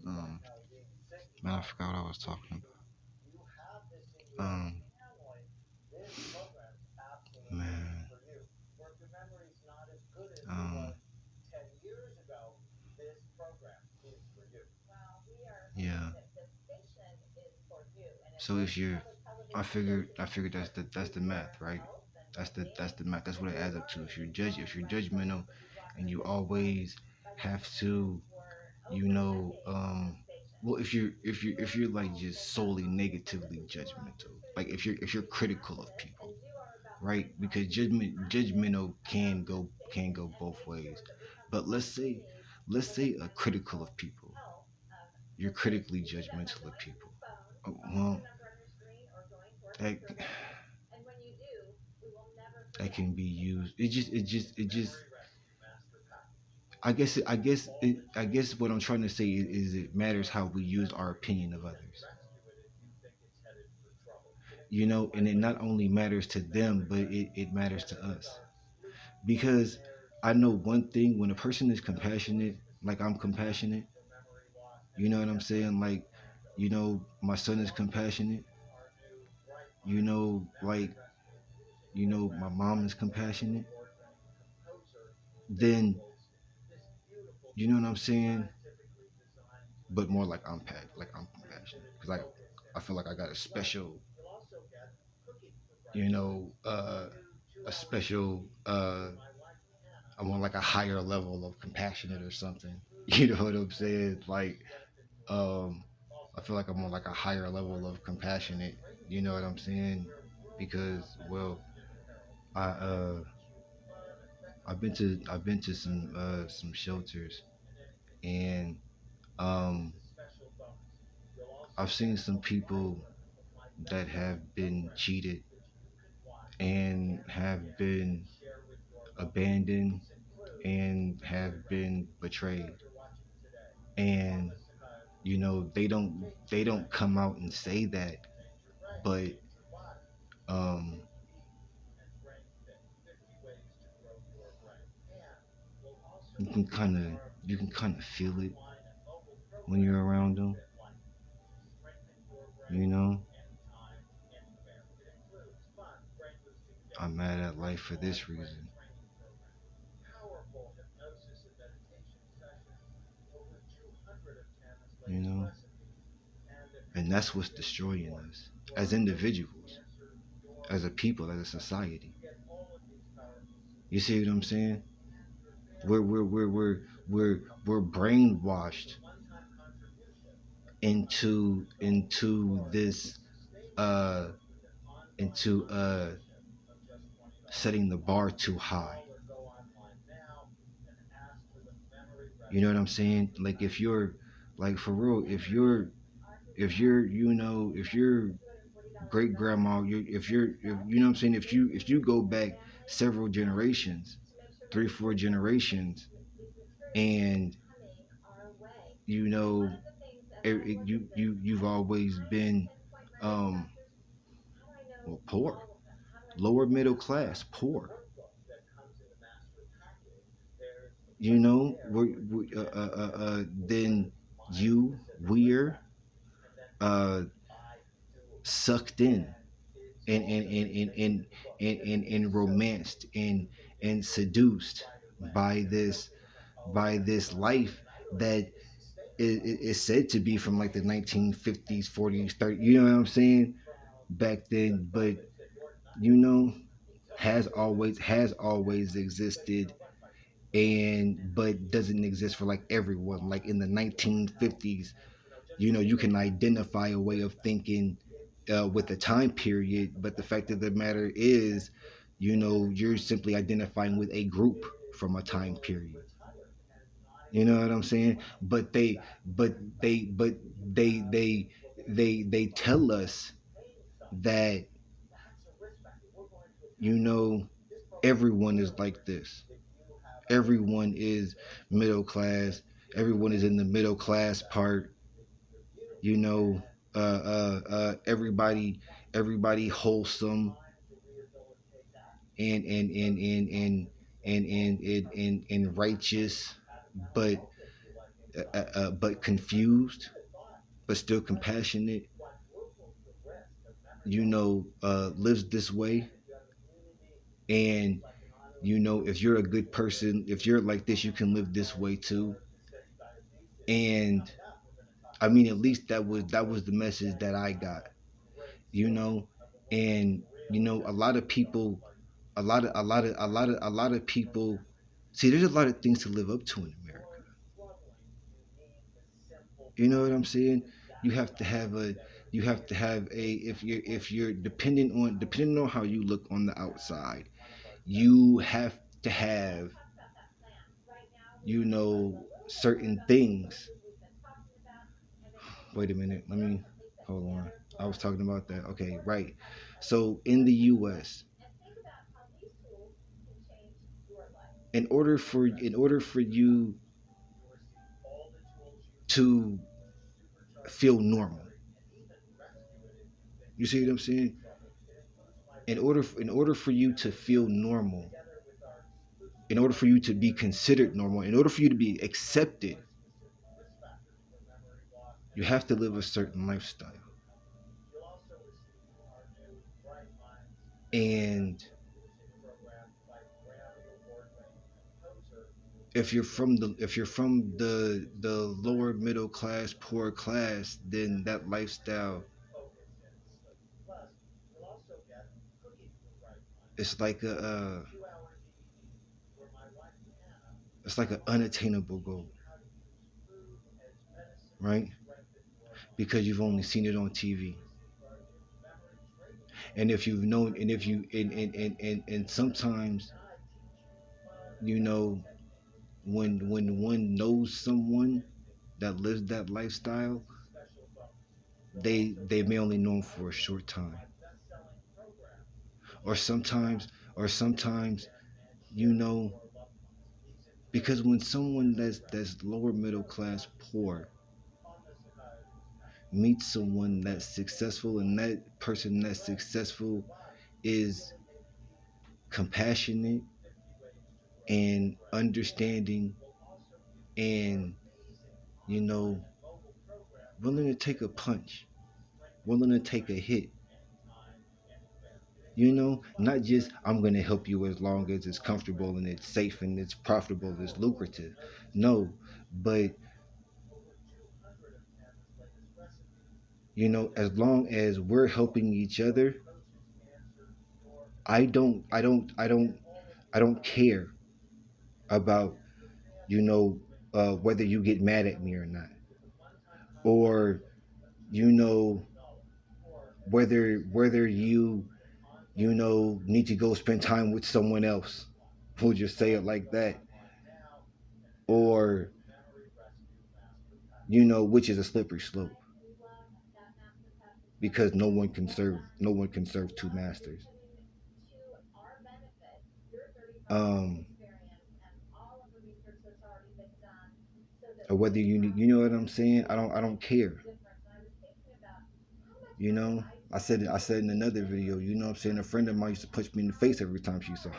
Um, Man, I forgot what I was talking about. Man, um, yeah. So if you're, I figured that's the math, right? That's the math. That's what it adds up to. If you're judgmental, and you always have to, you know, well, if you're like just solely negatively judgmental, like if you're critical of people, right? Because judgmental can go both ways. But let's say critical of people. You're critically judgmental of people. Well, that that can be used. It just. I guess what I'm trying to say is it matters how we use our opinion of others. And it not only matters to them, but it matters to us. Because I know one thing: when a person is compassionate, like I'm compassionate, you know what I'm saying? Like, my son is compassionate, like, my mom is compassionate, then, you know what I'm saying? But more like I'm compassionate. Because I feel like I got a special, you know, a special, I'm on like a higher level of compassionate or something. You know what I'm saying? Like, um, I feel like I'm on like a higher level of compassionate. You know what I'm saying? Because, well, I I've been to some shelters, and um I've seen some people that have been cheated and have been abandoned and have been betrayed, and they don't come out and say that, but um you can kind of feel it when you're around them. you know I'm mad at life for this reason. you know and that's what's destroying us as individuals, as a people, as a society. You see what I'm saying? We're brainwashed into this, uh into setting the bar too high. You know what I'm saying? Like, if you're, like, for real, if your great grandma, if you know what I'm saying, if you go back several generations, 3 4 generations, and you know you've always been, um well, poor, lower middle class, poor. Then we're uh sucked in, and romanced, and seduced by this life that is said to be from like the 1950s, 40s, 30s. You know what I'm saying? Back then, but you know, has always existed, and but doesn't exist for like everyone. Like in the 1950s, you can identify a way of thinking with the time period, but the fact of the matter is, you're simply identifying with a group from a time period. You know what I'm saying? But they tell us that, you know everyone is like this. Everyone is middle class. Everyone is in the middle class part. You know, everybody wholesome, and righteous, but but confused, but still compassionate, lives this way. And if you're a good person, if you're like this, you can live this way too. And I mean, at least that was the message that I got, you know. And a lot of people, a lot of people. See, there's a lot of things to live up to in America. You know what I'm saying? You have to have a, if you're depending on how you look on the outside, you have to have, certain things. Wait a minute, let me hold on. I was talking about that. Okay, right. So in the U.S., in order for you to feel normal, you see what I'm saying? In order for you to feel normal, in order for you to be considered normal, in order for you to be accepted, you have to live a certain lifestyle. And if you're from the lower middle class, poor class, then that lifestyle, it's like it's like an unattainable goal, right? Because you've only seen it on TV. And if you've known, and if you and sometimes, you know when one knows someone that lives that lifestyle, they may only know 'em for a short time. Or sometimes, you know because when someone that's lower middle class, poor, meets someone that's successful, and that person that's successful is compassionate and understanding, and, you know willing to take a punch, willing to take a hit, not just, I'm going to help you as long as it's comfortable and it's safe and it's profitable and it's lucrative. No, but, as long as we're helping each other, I don't care about, whether you get mad at me or not, or, you know whether you need to go spend time with someone else. We'll just say it like that. Or, which is a slippery slope, because no one can serve two masters. Um, or whether you know what I'm saying. I don't care. You know, I said in another video. You know what I'm saying. A friend of mine used to punch me in the face every time she saw,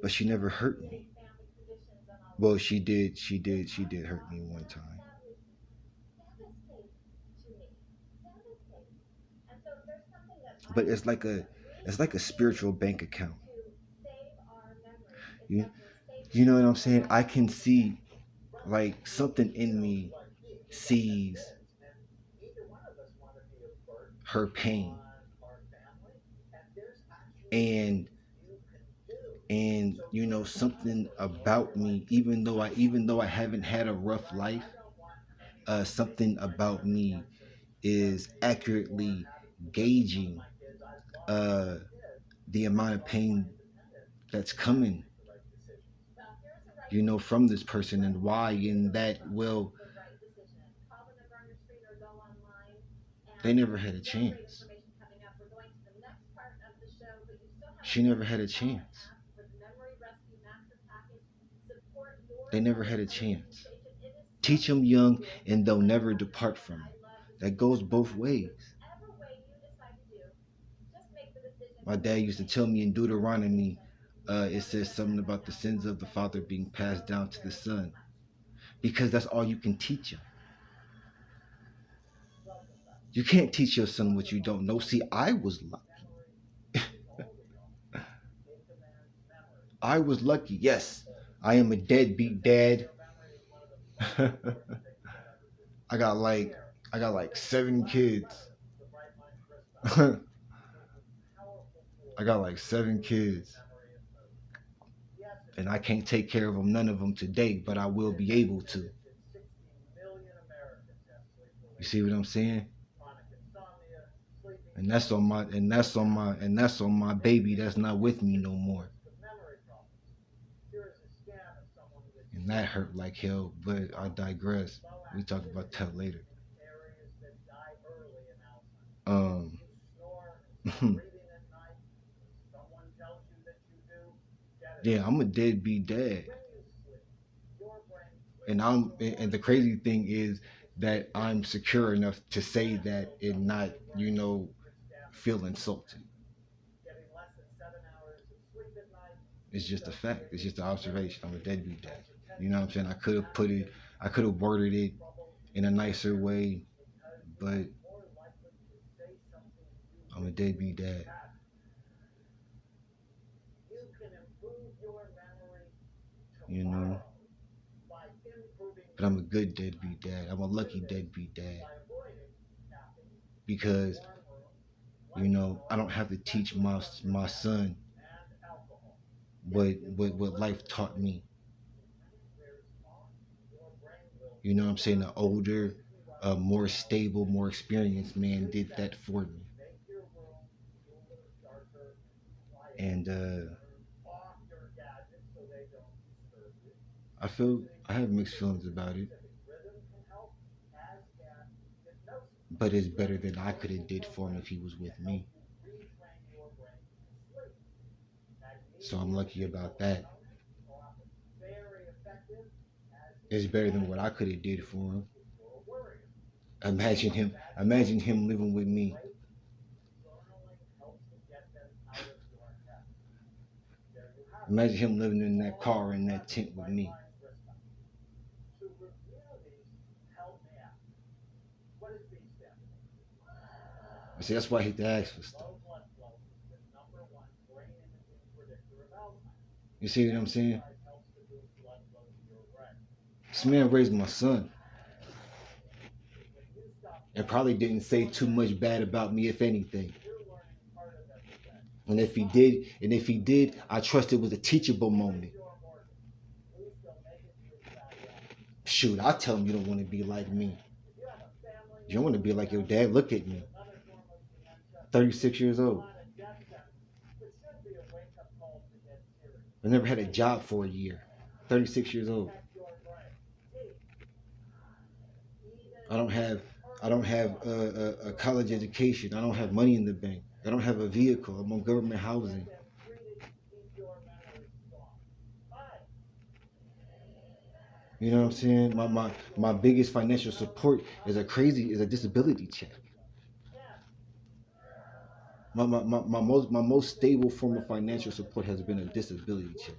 but she never hurt me. Well, she did hurt me one time. But it's like a spiritual bank account. You you know what I'm saying? I can see, like, something in me sees her pain, and something about me, even though I haven't had a rough life, something about me is accurately gauging uh the amount of pain that's coming, from this person, and why, and that, well, they never had a chance. She never had a chance. They never had a chance. Teach them young, and they'll never depart from it. That goes both ways. My dad used to tell me in Deuteronomy, It says something about the sins of the father being passed down to the son, because that's all you can teach him. You can't teach your son what you don't know. See, I was lucky. I was lucky. Yes, I am a deadbeat dad. I got like I got like 7 kids. I got like 7 kids, and I can't take care of them, none of them today, but I will be able to. You see what I'm saying? And that's on my baby that's not with me no more. And that hurt like hell, but I digress. We talk about that later. Um yeah, I'm a deadbeat dad. And the crazy thing is that I'm secure enough to say that and not, feel insulted. It's just a fact. It's just an observation. I'm a deadbeat dad. You know what I'm saying? I could have worded it in a nicer way, but I'm a deadbeat dad. You know, but I'm a good deadbeat dad. I'm a lucky deadbeat dad because I don't have to teach my son what life taught me. You know what I'm saying? The older, more stable, more experienced man did that for me, and I have mixed feelings about it, but it's better than I could have did for him if he was with me. So I'm lucky about that. It's better than what I could have did for him. Imagine him living with me. Imagine him living in that car in that tent with me. See, that's why I hate to ask for stuff. You see what I'm saying? This man raised my son and probably didn't say too much bad about me, if anything. And if he did, I trust it was a teachable moment. Shoot, I tell him you don't want to be like me. You don't want to be like your dad. Look at me, 36 years old. I never had a job for a year. 36 years old. I don't have I don't have a college education. I don't have money in the bank. I don't have a vehicle. I'm on government housing. You know what I'm saying? My biggest financial support is a disability check. My most stable form of financial support has been a disability check.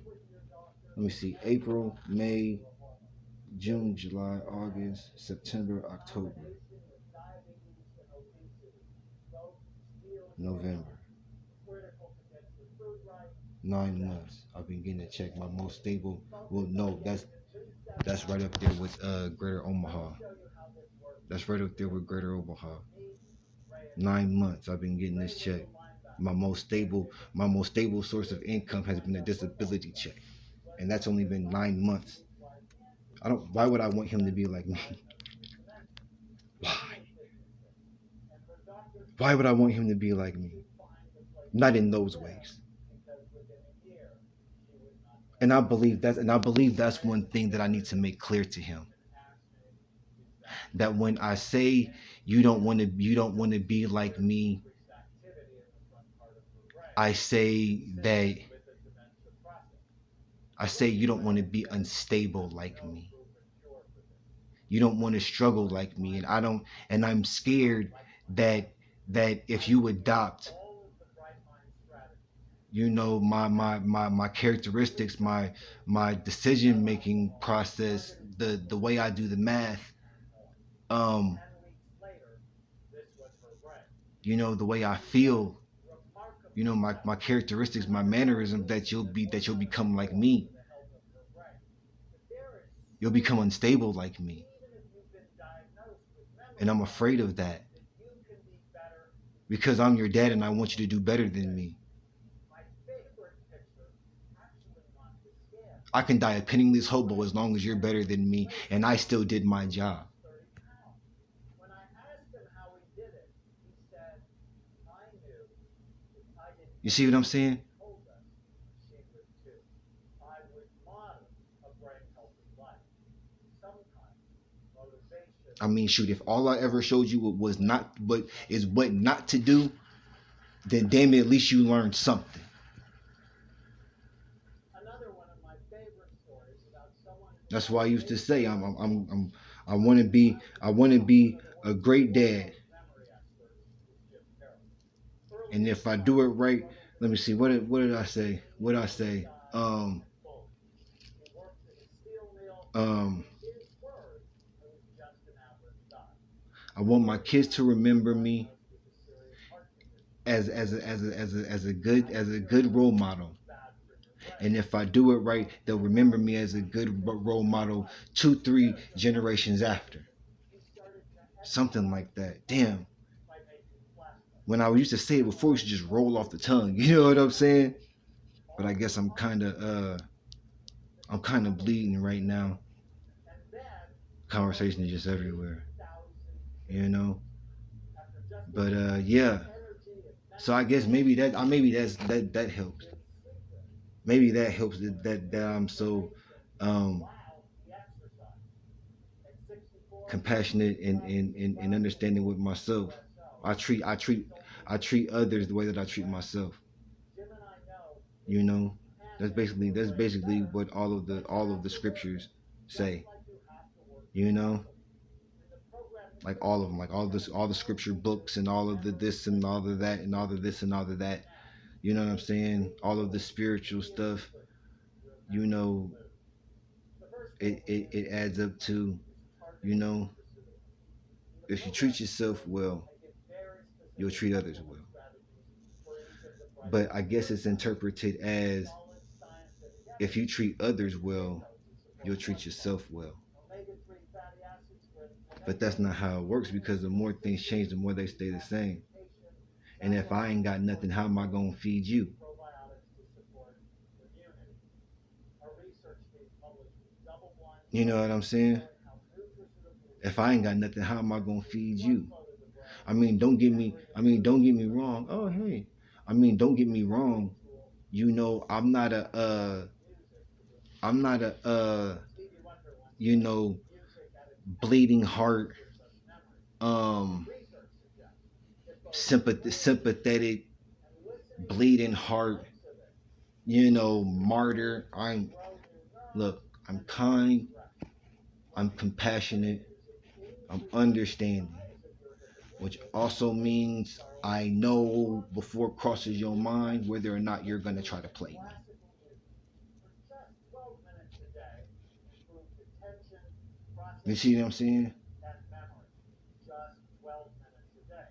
Let me see. April, May, June, July, August, September, October, November. 9 months. I've been getting a check. My most stable. Well, no, that's right up there with Greater Omaha. That's right up there with Greater Omaha. 9 months. I've been getting this check. My most stable source of income has been a disability check, and that's only been 9 months. I don't. Why would I want him to be like me? Why? Why would I want him to be like me? Not in those ways. And I believe that's one thing that I need to make clear to him. That when I say you don't want to be like me, I say that I say you don't want to be unstable like me. You don't want to struggle like me, and I don't. And I'm scared that if you adopt, my characteristics, my decision making process, the way I do the math, um, the way I feel, my characteristics, my mannerisms, that you'll become like me. You'll become unstable like me. And I'm afraid of that because I'm your dad and I want you to do better than me. I can die a penniless hobo as long as you're better than me and I still did my job. You see what I'm saying? I mean, shoot, if all I ever showed you was not what not to do, then damn it, at least you learned something. That's why I used to say I want to be a great dad, and if I do it right, let me see what did I say? What did I say? Um, I want my kids to remember me as a good role model. And if I do it right, they'll remember me as a good role model 2, 3 generations after. Something like that. Damn. When I used to say it before, it used to just roll off the tongue. You know what I'm saying? But I guess I'm kind of bleeding right now. Conversation is just everywhere, you know. But yeah. So I guess maybe that helps. Maybe that helps that I'm so um compassionate and understanding with myself. I treat I treat I treat others the way that I treat myself. You know, that's basically what all of the scriptures say. You know, like all of them, like all the scripture books and all of the this and all of that and all of this and all of that. You know what I'm saying? All of the spiritual stuff. You know, it adds up to, you know, if you treat yourself well, you'll treat others well. But I guess it's interpreted as if you treat others well, you'll treat yourself well. But that's not how it works because the more things change, the more they stay the same. And if I ain't got nothing, how am I gonna feed you? You know what I'm saying? If I ain't got nothing, how am I gonna feed you? Don't get me wrong. Oh hey. Don't get me wrong. I'm not a you know, bleeding heart, um, sympathetic, bleeding heart, martyr. Look, I'm kind, I'm compassionate, I'm understanding, which also means I know before it crosses your mind whether or not you're gonna try to play me. You see what I'm saying?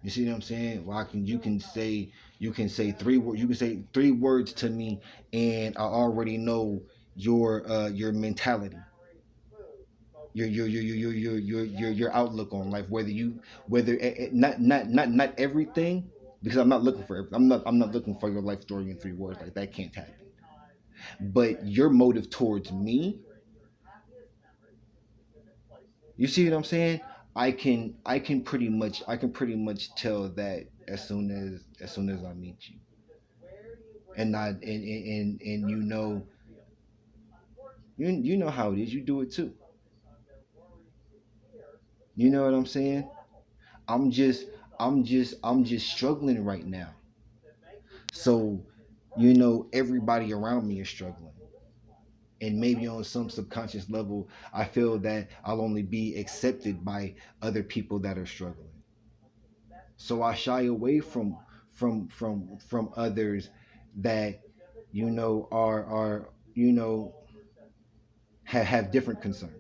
You see what I'm saying? Well, you can say you can say 3 words to me, and I already know your mentality, your outlook on life. Whether not everything, because I'm not looking for your life story in 3 words. Like that can't happen. But your motive towards me, you see what I'm saying? I can pretty much tell that as soon as I meet you, and not and you know how it is. You do it too. You know what I'm saying? I'm just I'm just struggling right now. So, everybody around me is struggling. And maybe on some subconscious level, I feel that I'll only be accepted by other people that are struggling. So I shy away from others that are you know have different concerns,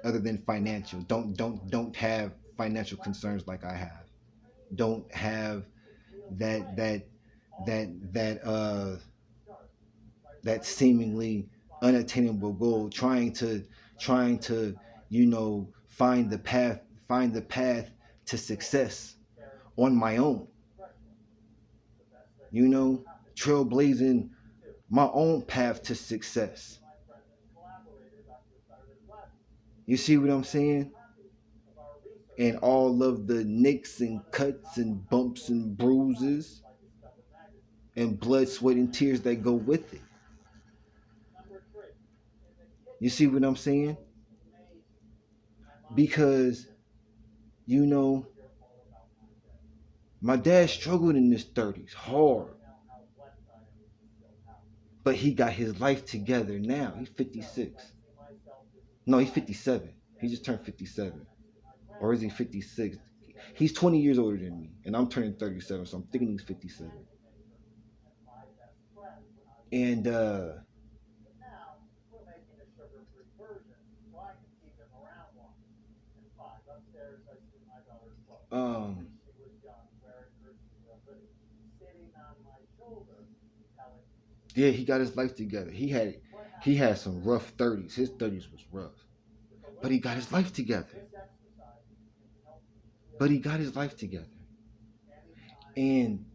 other than financial. Don't have financial concerns like I have. Don't have that that that that seemingly unattainable goal, trying to find the path to success on my own, you know trailblazing my own path to success. You see what I'm saying? And all of the nicks and cuts and bumps and bruises and blood, sweat, and tears that go with it. You see what I'm saying? Because, you know, my dad struggled in his 30s hard, but he got his life together now. He's 56. No, he's 57. He just turned 57. Or is he 56? He's 20 years older than me, and I'm turning 37, so I'm thinking he's 57. And um yeah, he got his life together. He had some rough 30s. His 30s was rough. But he got his life together. But he got his life together. And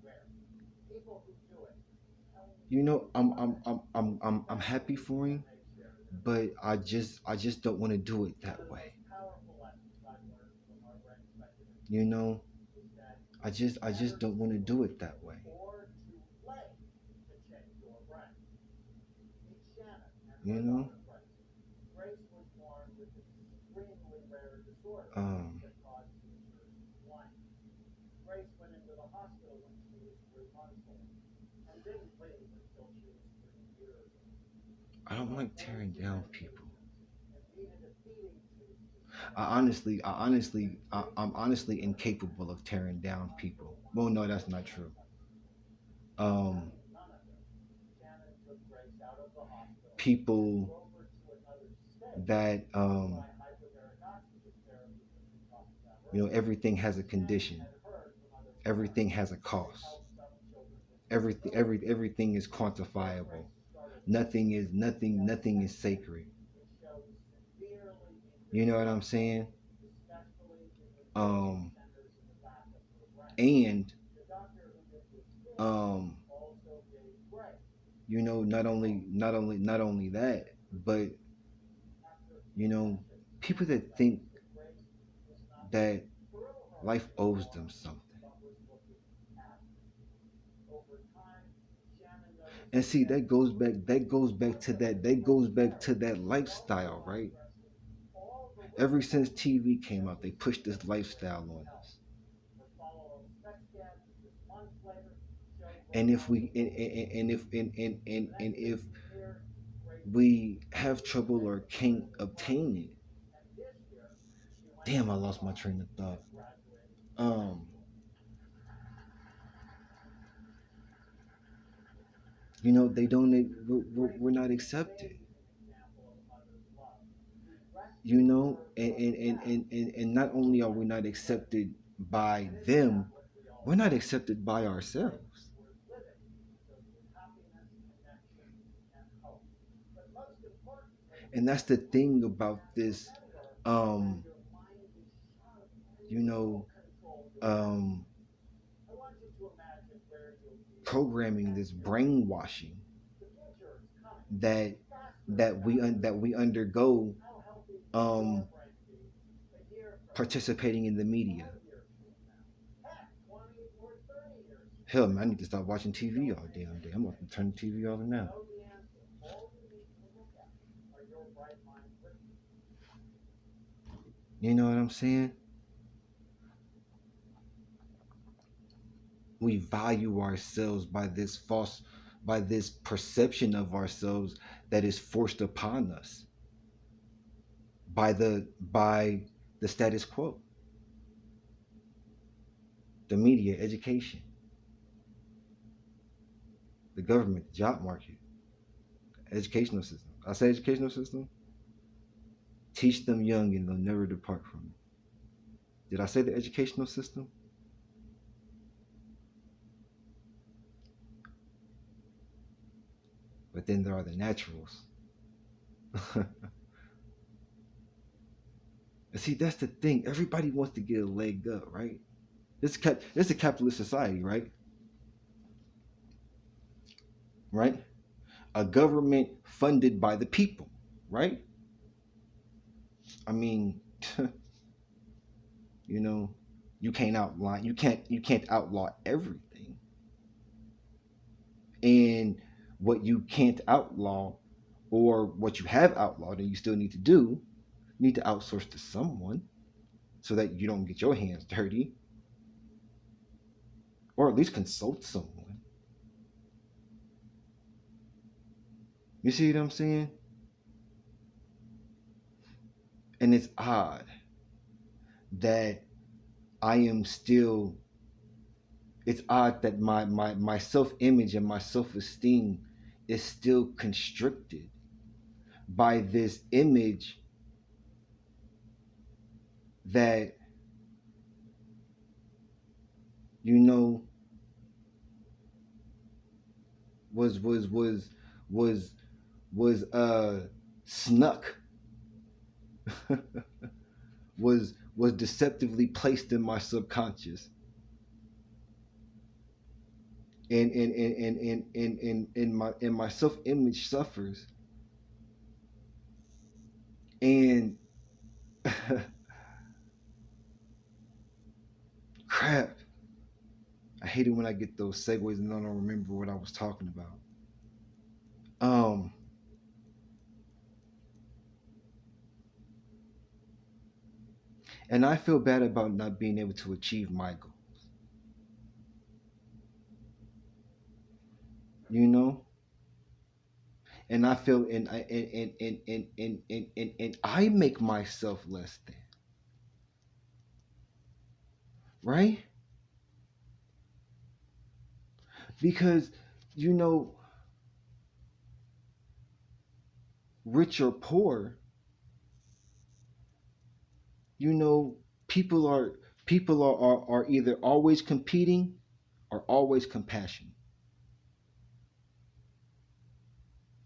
I'm happy for him, but I just don't want to do it that way. You know, I just don't want to do it that way. You know, um, I don't like tearing down people. I'm honestly incapable of tearing down people. Well, no, that's not true. Um, People that everything has a condition, everything has a cost, everything is quantifiable. Nothing is sacred. You know what I'm saying? Um, and um, not only that, but you know, people that think that life owes them something. And see, that goes back to that lifestyle, right? Ever since TV came out, they pushed this lifestyle on us. And if we and if we have trouble or can't obtain it, damn, I lost my train of thought. Um, they don't. We're not accepted. And not only are we not accepted by them, we're not accepted by ourselves. And that's the thing about this, um, you know, um, programming, this brainwashing that that we undergo, um, participating in the media. Hell, man, I need to stop watching TV all damn day. I'm about to turn the TV off now. You know what I'm saying? We value ourselves by this perception of ourselves that is forced upon us by the status quo, the media, education. The government, the job market, educational system. I say educational system. Teach them young and they'll never depart from it. Did I say the educational system? But then there are the naturals. And see, that's the thing. Everybody wants to get a leg up, right? It's a capitalist society, right? Right? A government funded by the people, right? I mean, you know, you can't outlaw everything. And what you can't outlaw or what you have outlawed and you still need to do, you need to outsource to someone so that you don't get your hands dirty, or at least consult someone. You see what I'm saying? And it's odd that I am still it's odd that my self-image and my self-esteem is still constricted by this image that you know was was was snuck was deceptively placed in my subconscious, and my self-image suffers. And crap, I hate it when I get those segues and I don't remember what I was talking about. um and I feel bad about not being able to achieve my goal, you know. And I feel and I make myself less than, right? Because you know, rich or poor, you know, people are people are either always competing or always compassionate.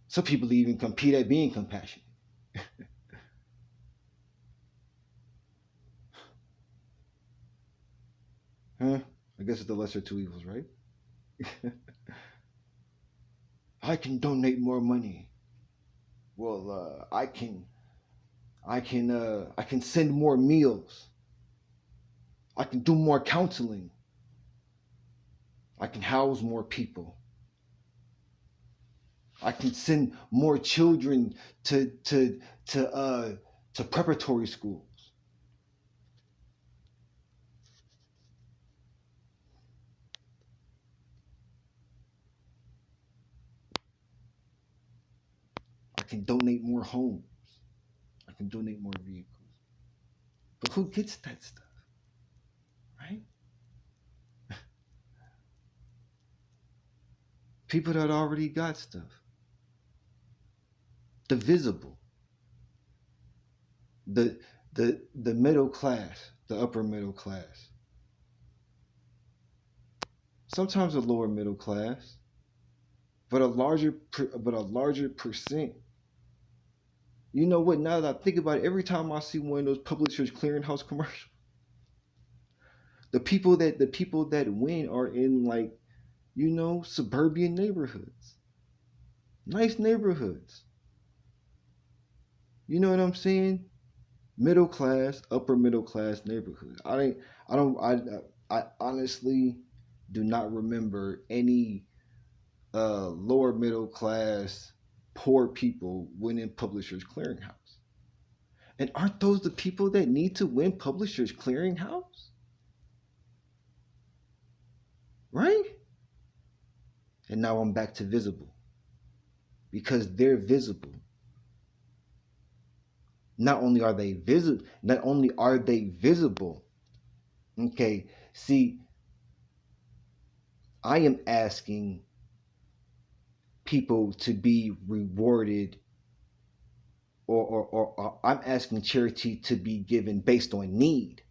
Some people even compete at being compassionate. Huh? I guess it's the lesser two evils, right? I can donate more money. Well, I can send more meals. I can do more counseling. I can house more people. I can send more children to preparatory schools. I can donate more homes. I can donate more vehicles. But who gets that stuff, right? People that already got stuff. The visible, the the middle class, the upper middle class, sometimes the lower middle class, but a larger percent. You know what? Now that I think about it, every time I see one of those Publishers Clearinghouse commercials, the people that win are in, like, suburban neighborhoods, nice neighborhoods. You know what I'm saying? Middle class, upper middle class neighborhood. I don't I honestly do not remember any lower middle class poor people winning Publishers Clearinghouse. And aren't those the people that need to win Publishers Clearinghouse? Right? And now I'm back to visible because they're visible. Not only are they visible. Okay, see, I am asking people to be rewarded, or I'm asking charity to be given based on need.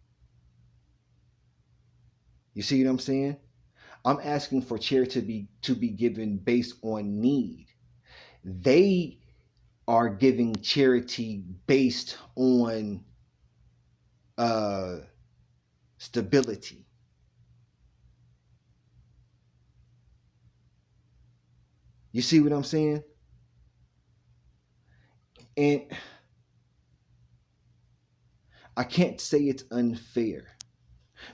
You see what I'm saying? I'm asking for charity to be given based on need. They are giving charity based on uh stability. You see what I'm saying? And I can't say it's unfair,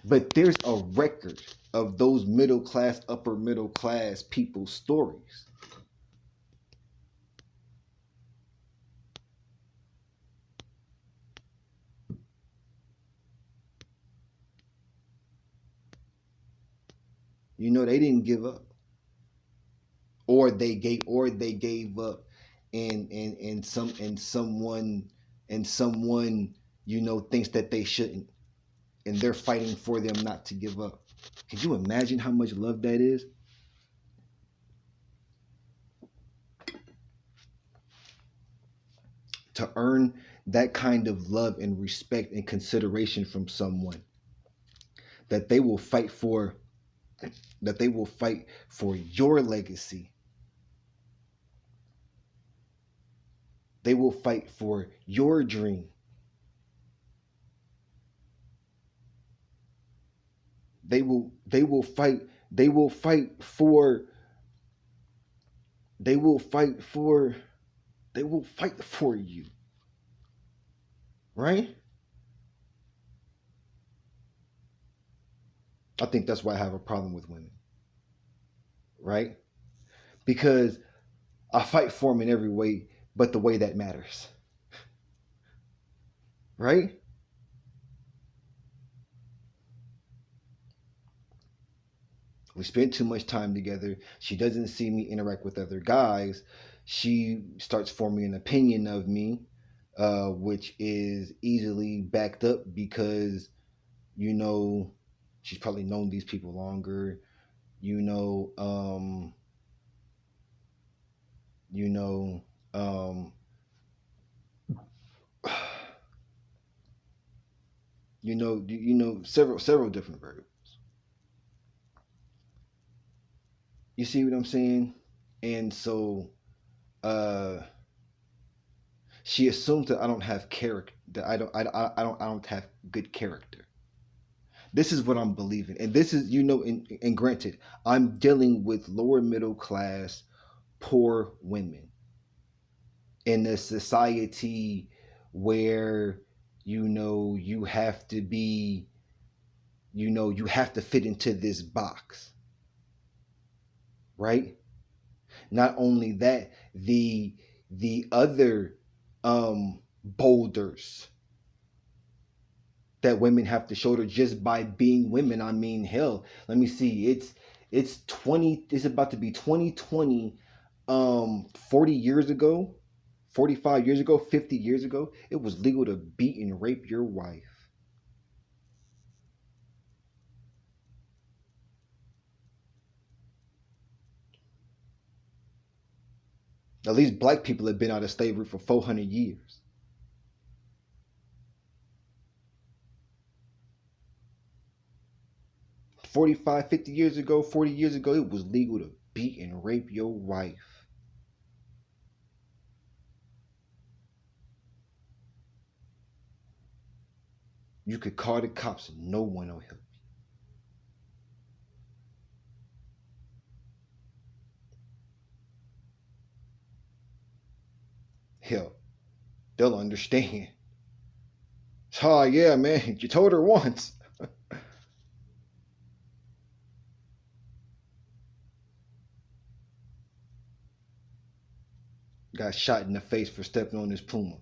but there's a record of those middle class, upper middle class people's stories. You know, they didn't give up, or they gave up, and someone thinks that they shouldn't, and they're fighting for them not to give up. Can you imagine how much love that is? To earn that kind of love and respect and consideration from someone, that they will fight for, your legacy. They will fight for your dream. They will fight for they will fight for they will fight for they will fight for you, right? I think that's why I have a problem with women, right? Because I fight for them in every way but the way that matters, right? We spend too much time together. She doesn't see me interact with other guys. She starts forming an opinion of me, which is easily backed up because, you know, she's probably known these people longer. You know, you know, several different variables. You see what I'm saying? And so, uh, she assumes that I don't have character. That I don't have good character. This is what I'm believing, and this is, and granted, I'm dealing with lower middle class, poor women in a society where, you have to be, you have to fit into this box, right? Not only that, the other boulders that women have to shoulder just by being women. I mean, hell, let me see. It's about to be 2020. 40 years ago, 45 years ago, 50 years ago, it was legal to beat and rape your wife. At least black people have been out of slavery for 400 years. 45, 50 years ago, 40 years ago, it was legal to beat and rape your wife. You could call the cops and no one will help. Hell, they'll understand. Oh, yeah, man, you told her once. Got shot in the face for stepping on his puma.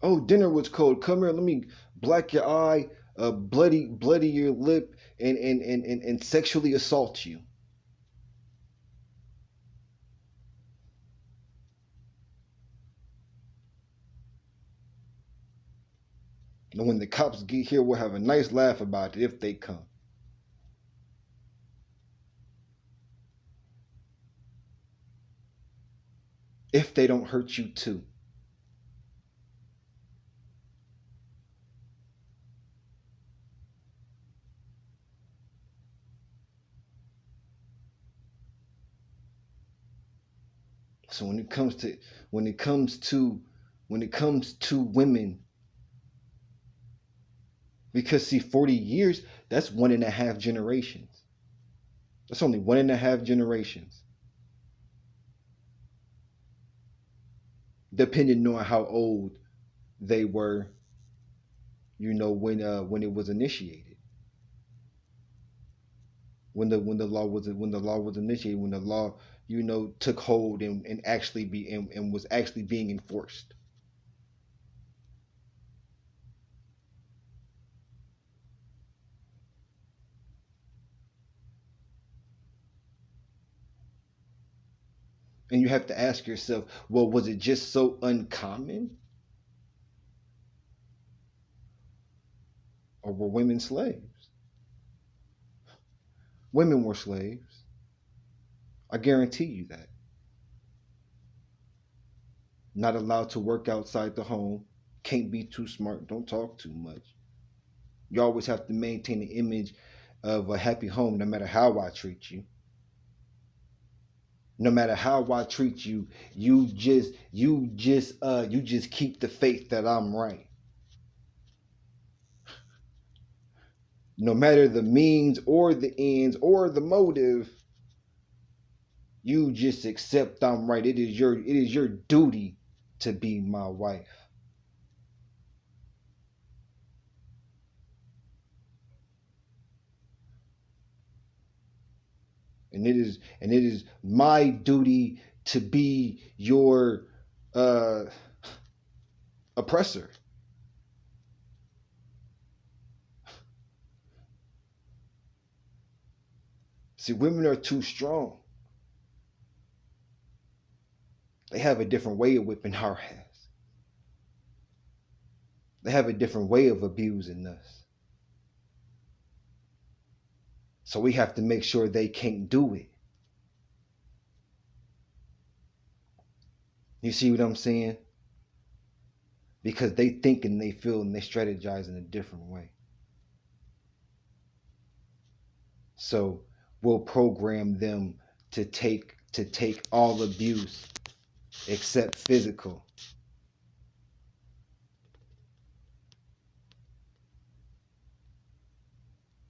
Oh, dinner was cold. Come here, let me black your eye, bloody your lip, and sexually assault you. And when the cops get here, we'll have a nice laugh about it if they come. if they don't hurt you too. So when it comes to when it comes to women, because see, 40 years, that's 1.5 generations. That's only 1.5 generations, depending on how old they were, when it was initiated, when the law was initiated, when the law, took hold and actually and was actually being enforced. And you have to ask yourself, well, was it just so uncommon, or were women slaves? Women were slaves. I guarantee you that. Not allowed to work outside the home, can't be too smart, don't talk too much. You always have to maintain the image of a happy home no matter how I treat you. No matter how I treat you, you just keep the faith that I'm right. No matter the means or the ends or the motive, you just accept I'm right. It is your duty to be my wife. And it is my duty to be your uh oppressor. See, women are too strong. They have a different way of whipping our ass. They have a different way of abusing us. So we have to make sure they can't do it. You see what I'm saying? Because they think and they feel and they strategize in a different way. So we'll program them to take all abuse except physical,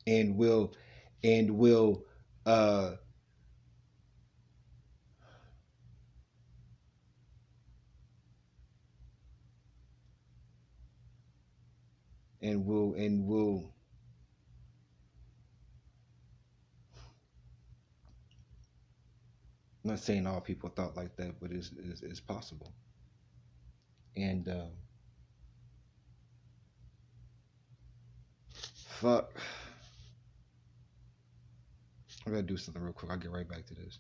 and will uh and will I'm not saying all people thought like that, but it's possible. And fuck, I gotta do something real quick. I'll get right back to this.